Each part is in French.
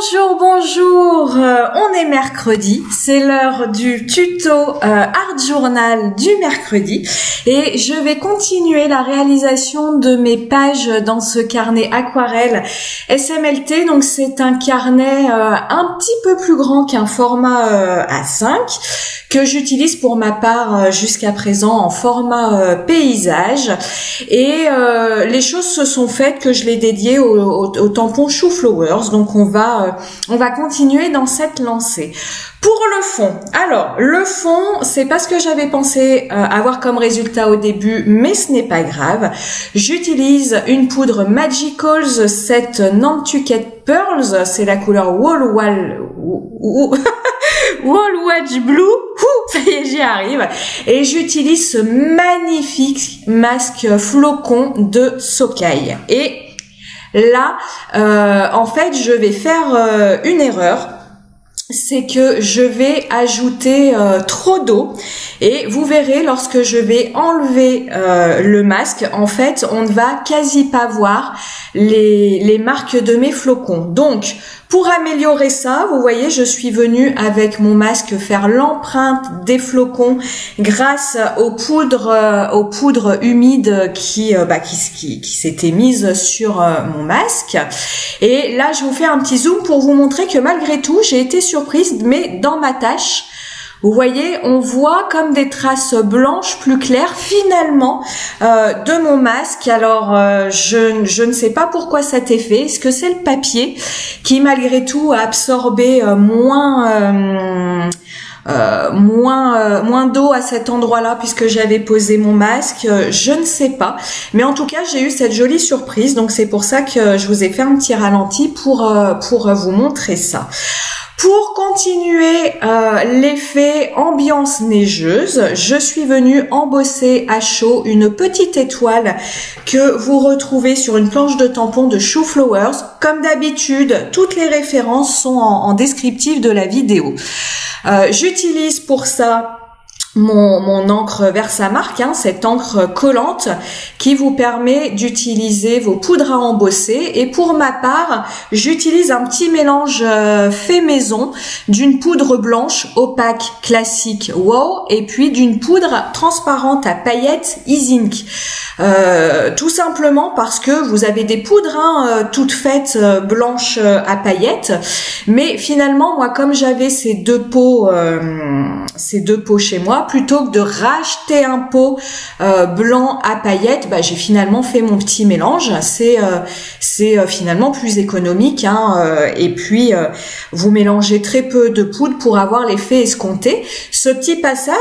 Bonjour, bonjour, on est mercredi, c'est l'heure du tuto Art Journal du mercredi et je vais continuer la réalisation de mes pages dans ce carnet aquarelle SMLT. Donc c'est un carnet un petit peu plus grand qu'un format A5 que j'utilise pour ma part jusqu'à présent en format paysage et les choses se sont faites que je l'ai dédié au tampon Chou Flowers. Donc on va continuer dans cette lancée. Pour le fond, alors le fond, c'est pas ce que j'avais pensé avoir comme résultat au début, mais ce n'est pas grave. J'utilise une poudre Magicals, cette Nantucket Pearls, c'est la couleur Wall Watch Blue. Ça y est, j'y arrive. Et j'utilise ce magnifique masque flocon de Sokai. Et là, en fait, je vais faire une erreur. C'est que je vais ajouter trop d'eau et vous verrez lorsque je vais enlever le masque, en fait, on ne va quasi pas voir les marques de mes flocons. Donc, pour améliorer ça, vous voyez, je suis venue avec mon masque faire l'empreinte des flocons grâce aux poudres humides qui s'étaient mises sur mon masque. Et là, je vous fais un petit zoom pour vous montrer que malgré tout, j'ai été surprise, mais dans ma tâche, vous voyez, on voit comme des traces blanches plus claires finalement de mon masque. Alors, je ne sais pas pourquoi cet effet. Est-ce que c'est le papier qui malgré tout a absorbé moins d'eau à cet endroit-là puisque j'avais posé mon masque, je ne sais pas. Mais en tout cas, j'ai eu cette jolie surprise. Donc, c'est pour ça que je vous ai fait un petit ralenti pour vous montrer ça. Pour continuer l'effet ambiance neigeuse, je suis venue embosser à chaud une petite étoile que vous retrouvez sur une planche de tampon de Chou Flowers. Comme d'habitude, toutes les références sont en descriptif de la vidéo. J'utilise pour ça mon encre Versamark, cette encre collante qui vous permet d'utiliser vos poudres à embosser. Et pour ma part, j'utilise un petit mélange fait maison d'une poudre blanche opaque classique Wow et puis d'une poudre transparente à paillettes Easy Ink. Tout simplement parce que vous avez des poudres toutes faites blanches à paillettes, mais finalement moi comme j'avais ces deux pots chez moi, plutôt que de racheter un pot blanc à paillettes, j'ai finalement fait mon petit mélange. C'est finalement plus économique, et puis vous mélangez très peu de poudre pour avoir l'effet escompté. Ce petit passage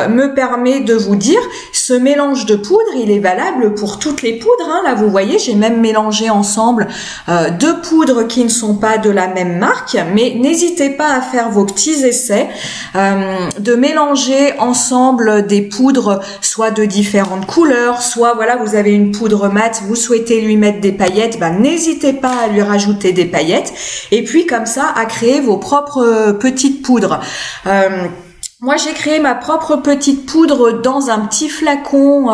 me permet de vous dire, ce mélange de poudre, il est valable pour toutes les poudres. Là, vous voyez, j'ai même mélangé ensemble deux poudres qui ne sont pas de la même marque, mais n'hésitez pas à faire vos petits essais, de mélanger ensemble des poudres soit de différentes couleurs, soit voilà, vous avez une poudre mate, vous souhaitez lui mettre des paillettes, n'hésitez pas à lui rajouter des paillettes et puis comme ça à créer vos propres petites poudres. Moi, j'ai créé ma propre petite poudre dans un petit flacon.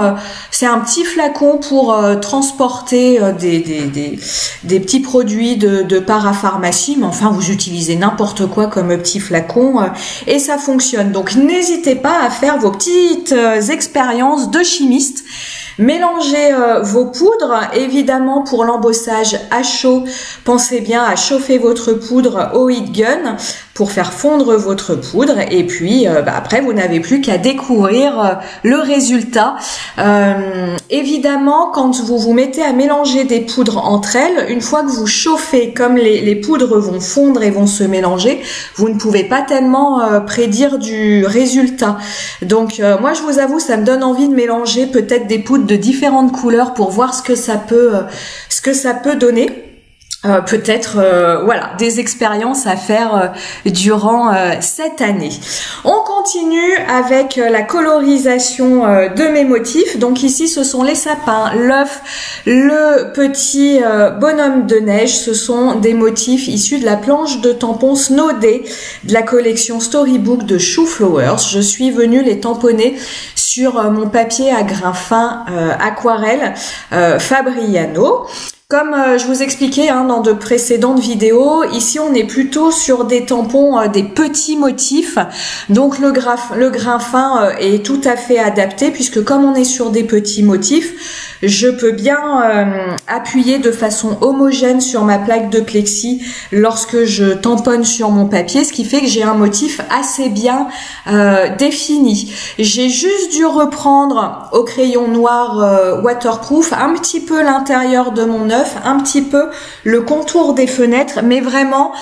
C'est un petit flacon pour transporter des petits produits de parapharmacie. Mais enfin, vous utilisez n'importe quoi comme petit flacon et ça fonctionne. Donc, n'hésitez pas à faire vos petites expériences de chimiste. Mélangez vos poudres, évidemment pour l'embossage à chaud, pensez bien à chauffer votre poudre au heat gun pour faire fondre votre poudre et puis après vous n'avez plus qu'à découvrir le résultat. Évidemment quand vous mettez à mélanger des poudres entre elles, une fois que vous chauffez, comme les poudres vont fondre et vont se mélanger, vous ne pouvez pas tellement prédire du résultat. Donc moi je vous avoue, ça me donne envie de mélanger peut-être des poudres de différentes couleurs pour voir ce que ça peut donner. Peut-être voilà, des expériences à faire durant cette année. On continue avec la colorisation de mes motifs. Donc ici ce sont les sapins, l'œuf, le petit bonhomme de neige. Ce sont des motifs issus de la planche de tampon Snow Day de la collection Storybook de Chou Flowers. Je suis venue les tamponner sur mon papier à grain fin aquarelle Fabriano. Comme je vous expliquais dans de précédentes vidéos, ici on est plutôt sur des tampons, des petits motifs, donc le grain fin est tout à fait adapté puisque comme on est sur des petits motifs, je peux bien appuyer de façon homogène sur ma plaque de plexi lorsque je tamponne sur mon papier, ce qui fait que j'ai un motif assez bien défini. J'ai juste dû reprendre au crayon noir waterproof un petit peu l'intérieur de mon œuf, un petit peu le contour des fenêtres, mais vraiment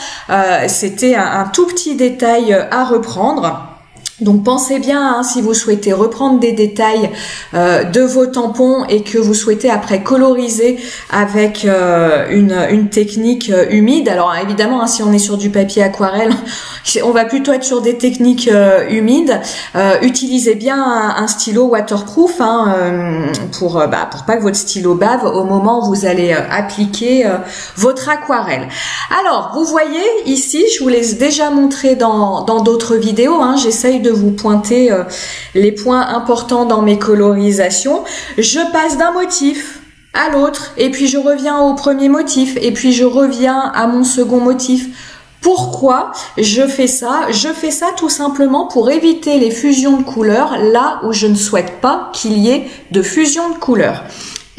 c'était un tout petit détail à reprendre. Donc pensez bien, si vous souhaitez reprendre des détails de vos tampons et que vous souhaitez après coloriser avec une technique humide. Alors évidemment, si on est sur du papier aquarelle, on va plutôt être sur des techniques humides. Utilisez bien un stylo waterproof pour pas que votre stylo bave au moment où vous allez appliquer votre aquarelle. Alors vous voyez ici, je vous l'ai déjà montré dans d'autres vidéos, j'essaye de vous pointer les points importants dans mes colorisations. Je passe d'un motif à l'autre et puis je reviens au premier motif et puis je reviens à mon second motif. Pourquoi je fais ça? Je fais ça tout simplement pour éviter les fusions de couleurs là où je ne souhaite pas qu'il y ait de fusion de couleurs.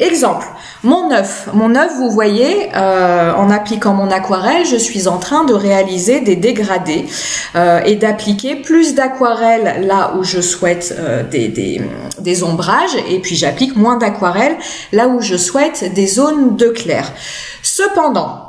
Exemple, mon œuf, vous voyez, en appliquant mon aquarelle, je suis en train de réaliser des dégradés et d'appliquer plus d'aquarelle là où je souhaite des ombrages et puis j'applique moins d'aquarelle là où je souhaite des zones de clair. Cependant,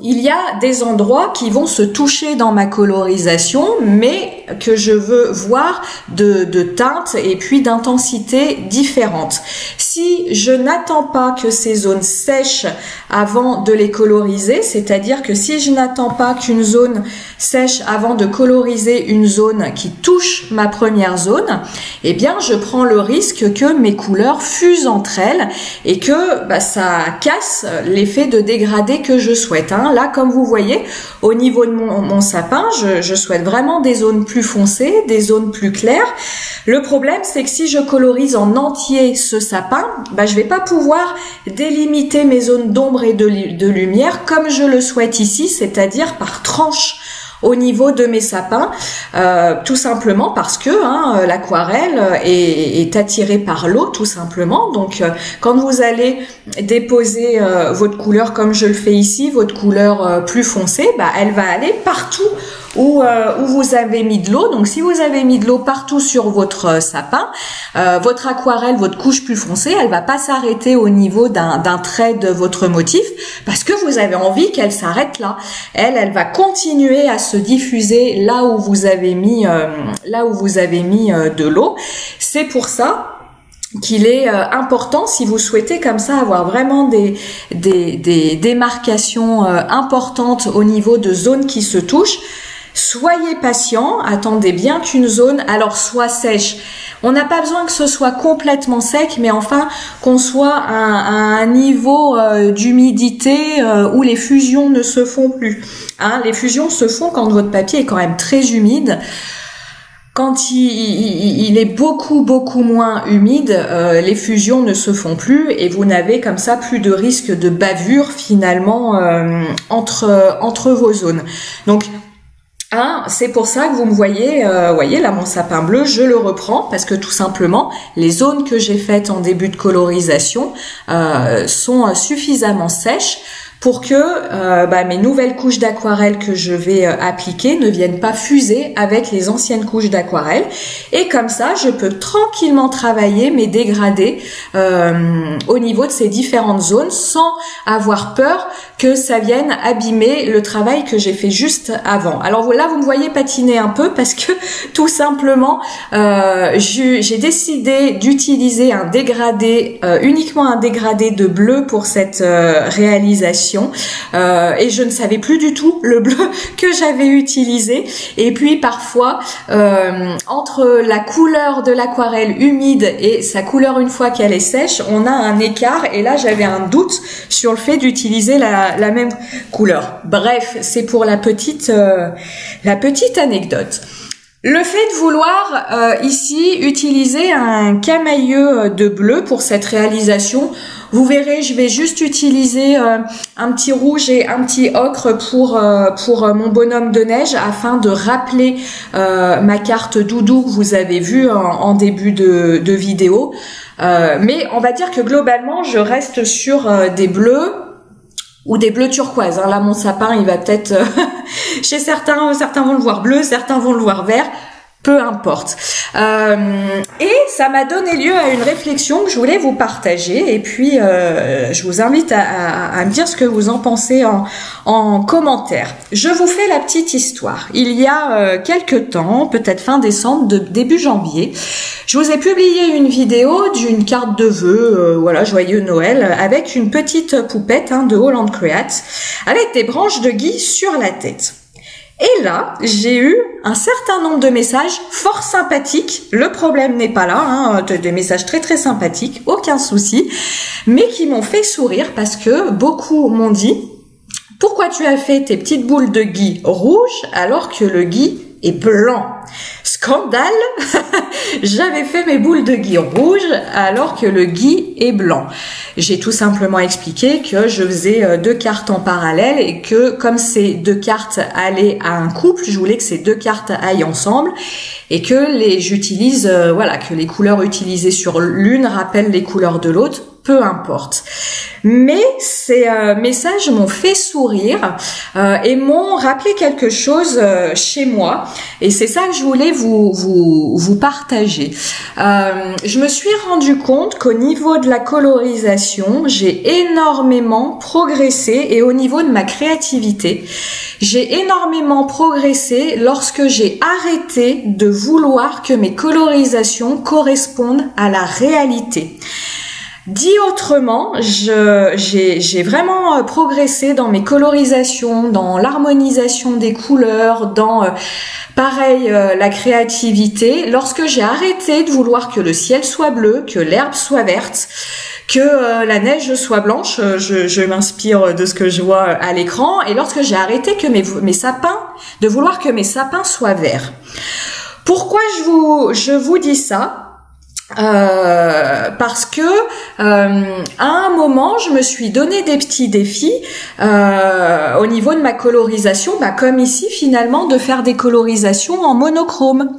il y a des endroits qui vont se toucher dans ma colorisation, mais que je veux voir de teintes et puis d'intensité différentes. Si je n'attends pas que ces zones sèchent avant de les coloriser, c'est-à-dire que si je n'attends pas qu'une zone sèche avant de coloriser une zone qui touche ma première zone, eh bien je prends le risque que mes couleurs fusent entre elles et que ça casse l'effet de dégradé que je souhaite. Là, comme vous voyez, au niveau de mon sapin, je souhaite vraiment des zones plus foncées, des zones plus claires. Le problème, c'est que si je colorise en entier ce sapin, je vais pas pouvoir délimiter mes zones d'ombre et de lumière comme je le souhaite ici, c'est-à-dire par tranche au niveau de mes sapins, tout simplement parce que l'aquarelle est attirée par l'eau, tout simplement. Donc quand vous allez déposer votre couleur comme je le fais ici, votre couleur plus foncée, elle va aller partout où vous avez mis de l'eau. Donc si vous avez mis de l'eau partout sur votre sapin, votre aquarelle, votre couche plus foncée, elle va pas s'arrêter au niveau d'un trait de votre motif parce que vous avez envie qu'elle s'arrête là. Elle va continuer à se diffuser là où vous avez mis de l'eau. C'est pour ça qu'il est important, si vous souhaitez comme ça avoir vraiment des démarcations importantes au niveau de zones qui se touchent. Soyez patient, attendez bien qu'une zone soit sèche. On n'a pas besoin que ce soit complètement sec, mais enfin qu'on soit à un niveau d'humidité où les fusions ne se font plus. Les fusions se font quand votre papier est quand même très humide. Quand il est beaucoup moins humide, les fusions ne se font plus et vous n'avez comme ça plus de risque de bavure finalement entre vos zones. Donc c'est pour ça que vous me voyez, là mon sapin bleu, je le reprends parce que tout simplement les zones que j'ai faites en début de colorisation sont suffisamment sèches pour que mes nouvelles couches d'aquarelle que je vais appliquer ne viennent pas fuser avec les anciennes couches d'aquarelle. Et comme ça, je peux tranquillement travailler mes dégradés au niveau de ces différentes zones sans avoir peur que ça vienne abîmer le travail que j'ai fait juste avant. Alors là, vous me voyez patiner un peu parce que tout simplement, j'ai décidé d'utiliser un dégradé, uniquement un dégradé de bleu pour cette réalisation. Et je ne savais plus du tout le bleu que j'avais utilisé. Et puis parfois, entre la couleur de l'aquarelle humide et sa couleur une fois qu'elle est sèche, on a un écart. Et là, j'avais un doute sur le fait d'utiliser la même couleur. Bref, c'est pour la petite anecdote. Le fait de vouloir ici utiliser un camailleux de bleu pour cette réalisation, Vous verrez, je vais juste utiliser un petit rouge et un petit ocre pour mon bonhomme de neige afin de rappeler ma carte doudou que vous avez vue en début de vidéo. Mais on va dire que globalement, je reste sur des bleus ou des bleus turquoise. Là, mon sapin, il va peut-être... chez certains vont le voir bleu, certains vont le voir vert. Peu importe. Et ça m'a donné lieu à une réflexion que je voulais vous partager. Et puis, je vous invite à me dire ce que vous en pensez en commentaire. Je vous fais la petite histoire. Il y a quelques temps, peut-être fin décembre, début janvier, je vous ai publié une vidéo d'une carte de vœux, voilà, joyeux Noël, avec une petite poupette de Holland Create, avec des branches de gui sur la tête. Et là, j'ai eu un certain nombre de messages fort sympathiques. Le problème n'est pas là, des messages très très sympathiques, aucun souci, mais qui m'ont fait sourire parce que beaucoup m'ont dit « Pourquoi tu as fait tes petites boules de gui rouges alors que le gui est blanc ?» Scandale. J'avais fait mes boules de gui rouges alors que le gui est blanc. J'ai tout simplement expliqué que je faisais deux cartes en parallèle et que comme ces deux cartes allaient à un couple, je voulais que ces deux cartes aillent ensemble et que j'utilise, voilà, que les couleurs utilisées sur l'une rappellent les couleurs de l'autre. Peu importe. Mais ces messages m'ont fait sourire et m'ont rappelé quelque chose chez moi. Et c'est ça que je voulais vous partager. Je me suis rendu compte qu'au niveau de la colorisation, j'ai énormément progressé et au niveau de ma créativité, j'ai énormément progressé lorsque j'ai arrêté de vouloir que mes colorisations correspondent à la réalité. Dit autrement, j'ai vraiment progressé dans mes colorisations, dans l'harmonisation des couleurs, dans pareil la créativité, lorsque j'ai arrêté de vouloir que le ciel soit bleu, que l'herbe soit verte, que la neige soit blanche, je m'inspire de ce que je vois à l'écran, et lorsque j'ai arrêté que mes sapins, de vouloir que mes sapins soient verts. Pourquoi je vous dis ça ? Parce que à un moment je me suis donné des petits défis au niveau de ma colorisation, comme ici finalement de faire des colorisations en monochrome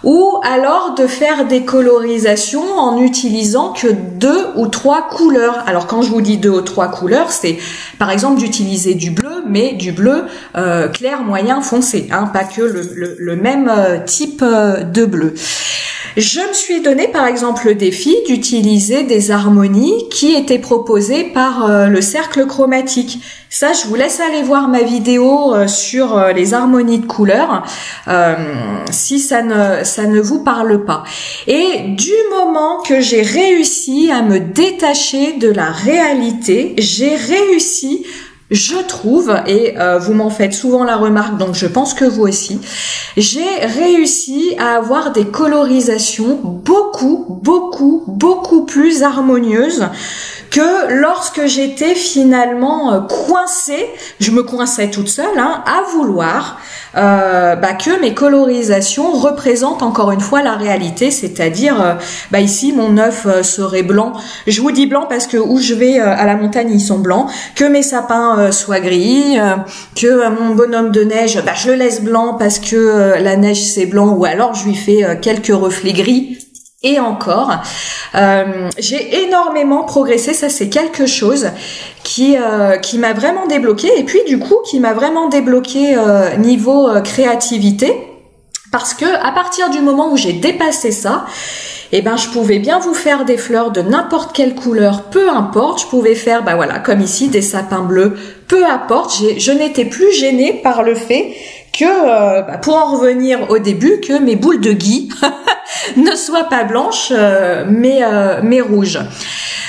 ou alors de faire des colorisations en utilisant que 2 ou 3 couleurs. Alors quand je vous dis 2 ou 3 couleurs, c'est par exemple d'utiliser du bleu, mais du bleu clair, moyen, foncé, pas que le même type de bleu. Je me suis donné par exemple le défi d'utiliser des harmonies qui étaient proposées par le cercle chromatique. Ça, je vous laisse aller voir ma vidéo sur les harmonies de couleurs si ça ne vous parle pas. Et du moment que j'ai réussi à me détacher de la réalité, j'ai réussi, je trouve, et vous m'en faites souvent la remarque, donc je pense que vous aussi, j'ai réussi à avoir des colorisations beaucoup plus harmonieuses que lorsque j'étais finalement coincée, je me coinçais toute seule, à vouloir que mes colorisations représentent encore une fois la réalité, c'est-à-dire ici mon œuf serait blanc. Je vous dis blanc parce que où je vais à la montagne ils sont blancs, que mes sapins soient gris, que mon bonhomme de neige je le laisse blanc parce que la neige c'est blanc, ou alors je lui fais quelques reflets gris. Et encore, j'ai énormément progressé, ça c'est quelque chose qui m'a vraiment débloqué, et puis du coup qui m'a vraiment débloqué niveau créativité, parce que à partir du moment où j'ai dépassé ça, je pouvais bien vous faire des fleurs de n'importe quelle couleur, peu importe, je pouvais faire voilà comme ici des sapins bleus, peu importe, je n'étais plus gênée par le fait que, pour en revenir au début, que mes boules de gui ne soient pas blanches, mais rouges.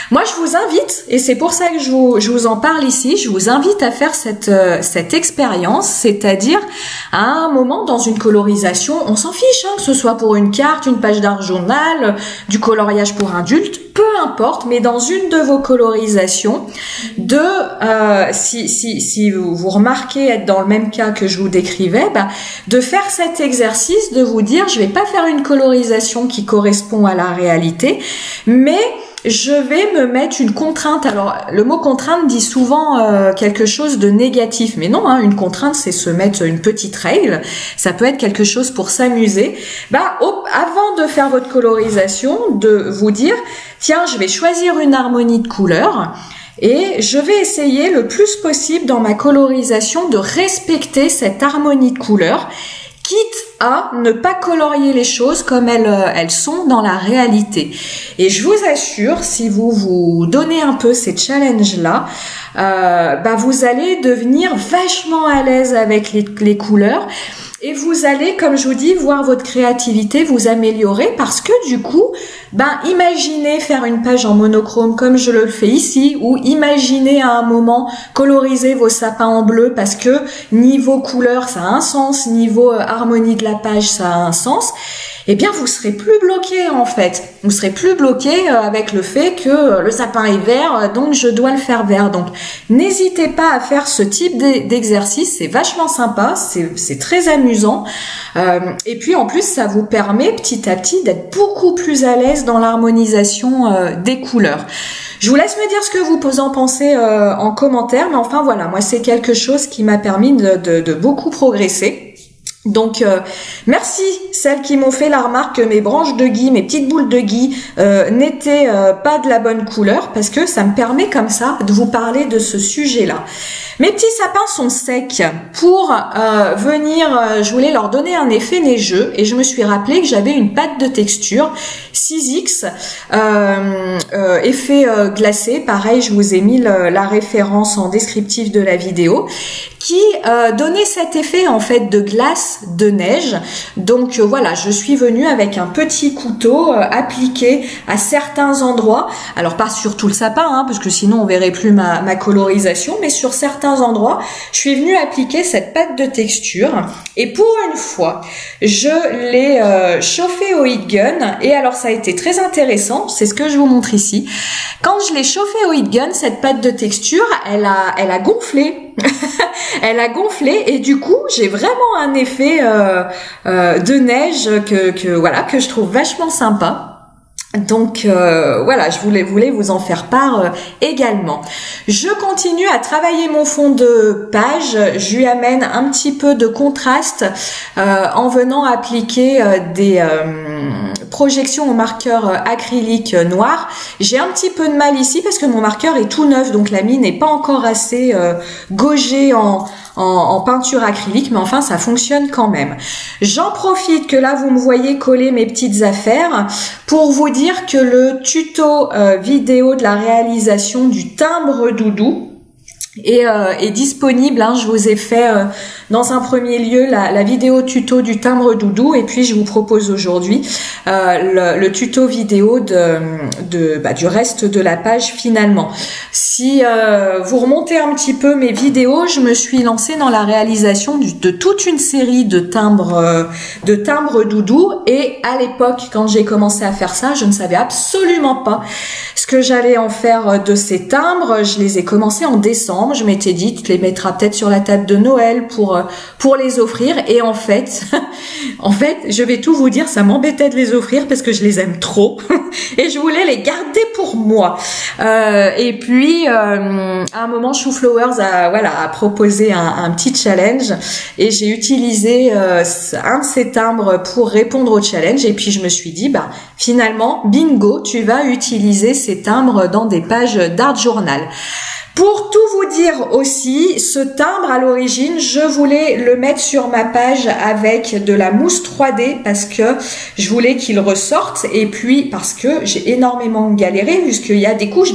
Moi, je vous invite, et c'est pour ça que je vous en parle ici, je vous invite à faire cette expérience, c'est-à-dire à un moment dans une colorisation, on s'en fiche, que ce soit pour une carte, une page d'un journal, du coloriage pour adultes, peu importe, mais dans une de vos colorisations, si vous remarquez être dans le même cas que je vous décrivais, de faire cet exercice, de vous dire, je vais pas faire une colorisation qui correspond à la réalité, mais je vais me mettre une contrainte. Alors, le mot contrainte dit souvent quelque chose de négatif, mais non, hein, une contrainte, c'est se mettre une petite règle. Ça peut être quelque chose pour s'amuser. Avant de faire votre colorisation, de vous dire, tiens, je vais choisir une harmonie de couleurs. Et je vais essayer le plus possible dans ma colorisation de respecter cette harmonie de couleurs, quitte à ne pas colorier les choses comme elles sont dans la réalité. Et je vous assure, si vous vous donnez un peu ces challenges-là, vous allez devenir vachement à l'aise avec les couleurs. Et vous allez, comme je vous dis, voir votre créativité vous améliorer parce que du coup, imaginez faire une page en monochrome comme je le fais ici, ou imaginez à un moment coloriser vos sapins en bleu parce que niveau couleur ça a un sens, niveau harmonie de la page ça a un sens. Eh bien, vous serez plus bloqué en fait. Vous serez plus bloqué avec le fait que le sapin est vert, donc je dois le faire vert. Donc, n'hésitez pas à faire ce type d'exercice. C'est vachement sympa, c'est très amusant. Et puis en plus, ça vous permet petit à petit d'être beaucoup plus à l'aise dans l'harmonisation des couleurs. Je vous laisse me dire ce que vous en pensez en commentaire, mais enfin voilà, moi c'est quelque chose qui m'a permis de beaucoup progresser. Donc merci celles qui m'ont fait la remarque que mes branches de gui, mes petites boules de gui n'étaient pas de la bonne couleur, parce que ça me permet comme ça de vous parler de ce sujet-là. Mes petits sapins sont secs. Pour je voulais leur donner un effet neigeux et je me suis rappelé que j'avais une pâte de texture 6X effet glacé. Pareil, je vous ai mis la référence en descriptif de la vidéo, qui donnait cet effet en fait de glace de neige. Donc voilà, je suis venue avec un petit couteau appliqué à certains endroits. Alors pas sur tout le sapin, hein, parce que sinon on verrait plus ma colorisation, mais sur certains endroits, je suis venue appliquer cette pâte de texture. Et pour une fois, je l'ai chauffée au heat gun. Et alors ça a été très intéressant, c'est ce que je vous montre ici. Quand je l'ai chauffée au heat gun, cette pâte de texture, elle a gonflé. Elle a gonflé et du coup j'ai vraiment un effet de neige que je trouve vachement sympa. Donc voilà, je voulais vous en faire part également. Je continue à travailler mon fond de page. Je lui amène un petit peu de contraste en venant appliquer des projections au marqueur acrylique noir. J'ai un petit peu de mal ici parce que mon marqueur est tout neuf, donc la mine n'est pas encore assez gaugée en peinture acrylique, mais enfin ça fonctionne quand même. J'en profite que là vous me voyez coller mes petites affaires pour vous dire que le tuto vidéo de la réalisation du timbre doudou est disponible, hein. Je vous ai fait dans un premier lieu la vidéo tuto du timbre doudou, et puis je vous propose aujourd'hui le tuto vidéo du reste de la page finalement. Si vous remontez un petit peu mes vidéos, je me suis lancée dans la réalisation de toute une série de timbres doudou, et à l'époque quand j'ai commencé à faire ça, je ne savais absolument pas ce que j'allais en faire de ces timbres. Je les ai commencés en décembre. Je m'étais dit, tu les mettras peut-être sur la table de Noël pour les offrir. Et en fait, je vais tout vous dire, ça m'embêtait de les offrir parce que je les aime trop et je voulais les garder pour moi. Et puis, à un moment, Chouflowers a proposé un petit challenge et j'ai utilisé un de ces timbres pour répondre au challenge. Et puis, je me suis dit, finalement, bingo, tu vas utiliser ces timbres dans des pages d'art journal. Pour tout vous dire aussi, ce timbre à l'origine, je voulais le mettre sur ma page avec de la mousse 3D parce que je voulais qu'il ressorte, et puis parce que j'ai énormément galéré puisqu'il y a des couches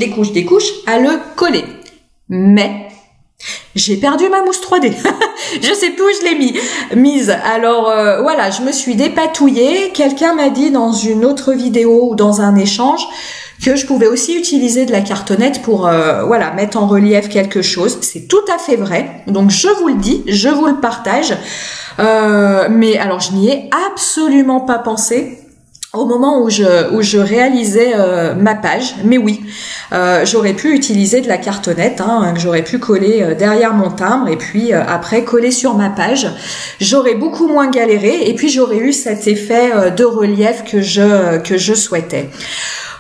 à le coller. Mais j'ai perdu ma mousse 3D. Je sais plus où je l'ai mise. Alors voilà, je me suis dépatouillée. Quelqu'un m'a dit dans une autre vidéo ou dans un échange que je pouvais aussi utiliser de la cartonnette pour mettre en relief quelque chose. C'est tout à fait vrai. Donc je vous le dis, je vous le partage. Mais alors je n'y ai absolument pas pensé au moment où je réalisais ma page. Mais oui, j'aurais pu utiliser de la cartonnette, que j'aurais pu coller derrière mon timbre et puis après coller sur ma page. J'aurais beaucoup moins galéré et puis j'aurais eu cet effet de relief que je souhaitais.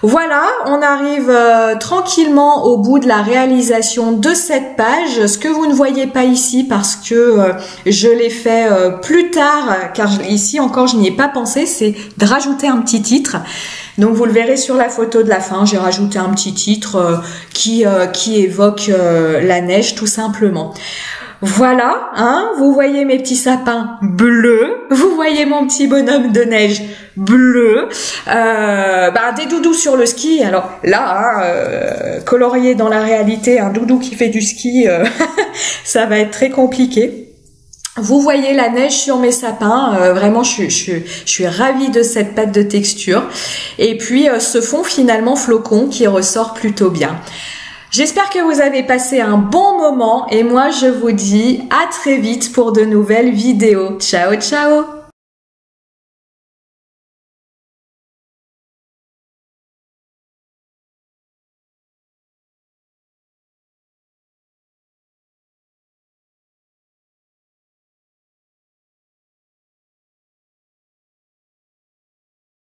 Voilà, on arrive tranquillement au bout de la réalisation de cette page. Ce que vous ne voyez pas ici parce que je l'ai fait plus tard, car ici encore je n'y ai pas pensé, c'est de rajouter un petit titre. Donc vous le verrez sur la photo de la fin, j'ai rajouté un petit titre qui évoque la neige tout simplement. Voilà, hein, vous voyez mes petits sapins bleus, vous voyez mon petit bonhomme de neige bleu, des doudous sur le ski. Alors là, colorier dans la réalité un doudou qui fait du ski, ça va être très compliqué. Vous voyez la neige sur mes sapins, vraiment je suis ravie de cette pâte de texture. Et puis ce fond finalement flocon qui ressort plutôt bien. J'espère que vous avez passé un bon moment et moi je vous dis à très vite pour de nouvelles vidéos. Ciao ciao!